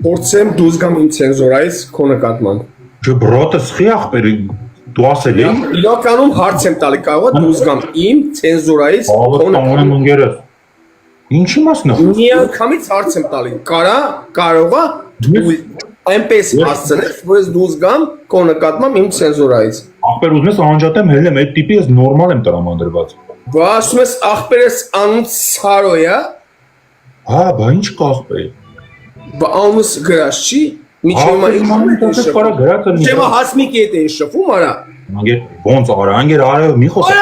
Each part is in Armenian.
Փորձեմ դուրս գամ իմ ցենզուրայից քո նկատմամբ։ Չէ, բրոտը սխի ախպերի դու ասել ես։ Իրականում հարց եմ տալի, կարող է դուրս գամ իմ ցենզուրայից քո նկատմամբ։ Ընկերս։ Ինչի մասն է։ Միանգամից հարց եմ տալի։ Կարող է դու այնպես հասցնես, որ ես դուրս գամ քո նկատմամբ իմ ցենզուրայից։ Ախպեր ուզում ես անջատեմ հելեմ, այդ տիպի ես նորմալ եմ տրամադրված։ Բա ասում ես ախպերս անունց Սարոյա։ Հա, բա ինչ կա ախպեր։ Բա անունս գրած չի։ Միջևը հասմիկ հետ է շփում արա։ Անգեր ոնց արա, անգեր արև մի խոսա։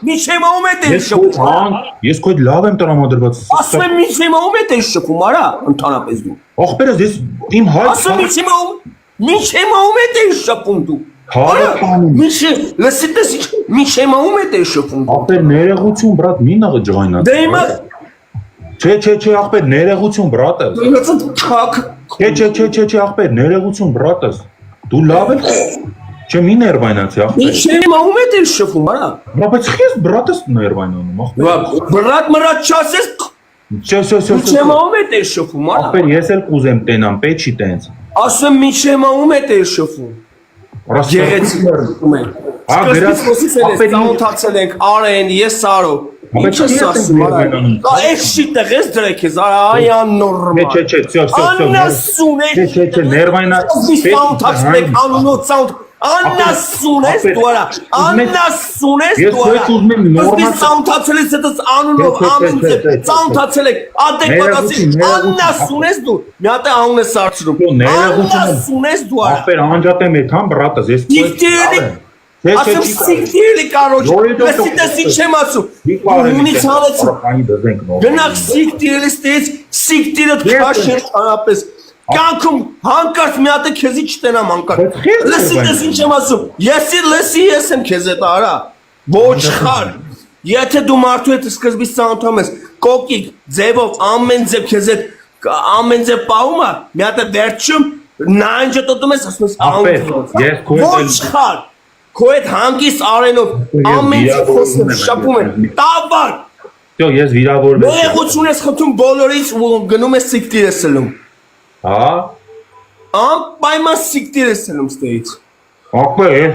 Միջևը ում հետ է շփում։ Ես քո լավ եմ տրամադրված։ Ասում եմ միջևը ում հետ է շփում արա, ընդհանրապես դու։ Ախպերս ես իմ հայ։ Ասում միջևը ում հետ է շփում դու։ Լսիտես միջևը ում հետ է շփում։ Ախպեր ներողություն, բրատ, մի նաղ ջղայնա։ Դե հիմա Չէ, ախպեր, ներողություն, բրատս։ Չէ, ախպեր, ներողություն, բրատս։ Դու լավ ես։ Չէ, մի ներվայնացի, ախպեր։ Միջևը ում հետ է շփում արա։ Բայց ես բրատս ներվայնանում, ախպեր։ Բրատ չասես։ Չէ։ Միջևը ում հետ է շփում արա։ Ախպեր, ես էլ կուզեմ տենամ, պետք չի տենց։ Ասում միջևը ում հետ է շփում։ Գեղեցիկ ում են։ Ծանոթացել ենք Արեն, ես Սարո։ Ինչ ես ասում արա։ Էշի տղես դրեք ես, այ աննորմալ։ Չէ, Աննասուն է։ Չէ, ներվայնա։ Ծանոթացել ենք անունով ծանոթ։ Աննասուն ես դու արա։ Աննասուն ես դու արա։ Ես ծանոթացել ես դες անունով ամեն ծանոթացել եք adekvat ասի աննասուն ես դու։ Մի հատ է անուն ես արծրում։ Աննասուն ես դու արա։ Ախպեր անջատեմ եկան բրատս, ես Ասում սիկտիրելի կարոջ, լսիտես ինչ եմ ասում, ունից հանեցում, գնակ սիկտիրելիս տեից, սիկտիրըտ կաշեր հանապես, կյանքում հանկարդ մի հատ է քեզի չտենամ հանկարդ, լսիտես ինչ եմ ասում, լսի ես եմ քեզ էտ արա, ոչ խար, եթե դու մարդու հետ սկզբից ծանոթում ես, կոկիկ, ձևով, ամեն ձև քեզ էտ, ամեն ձև պահում է, մի հատ է վերջում, նայն ժտոտում ես, ասում ես ոչ խար, Քո այդ հանգիստ արենով ամեն ինչ խոսում շփում են տավար ես վիրավորվել Ներողություն ես խնդրում բոլորից ու գնում ես սիկտիր ես սլում Հա Անպայման սիկտիր ես սլում ստեից Ախպեր ես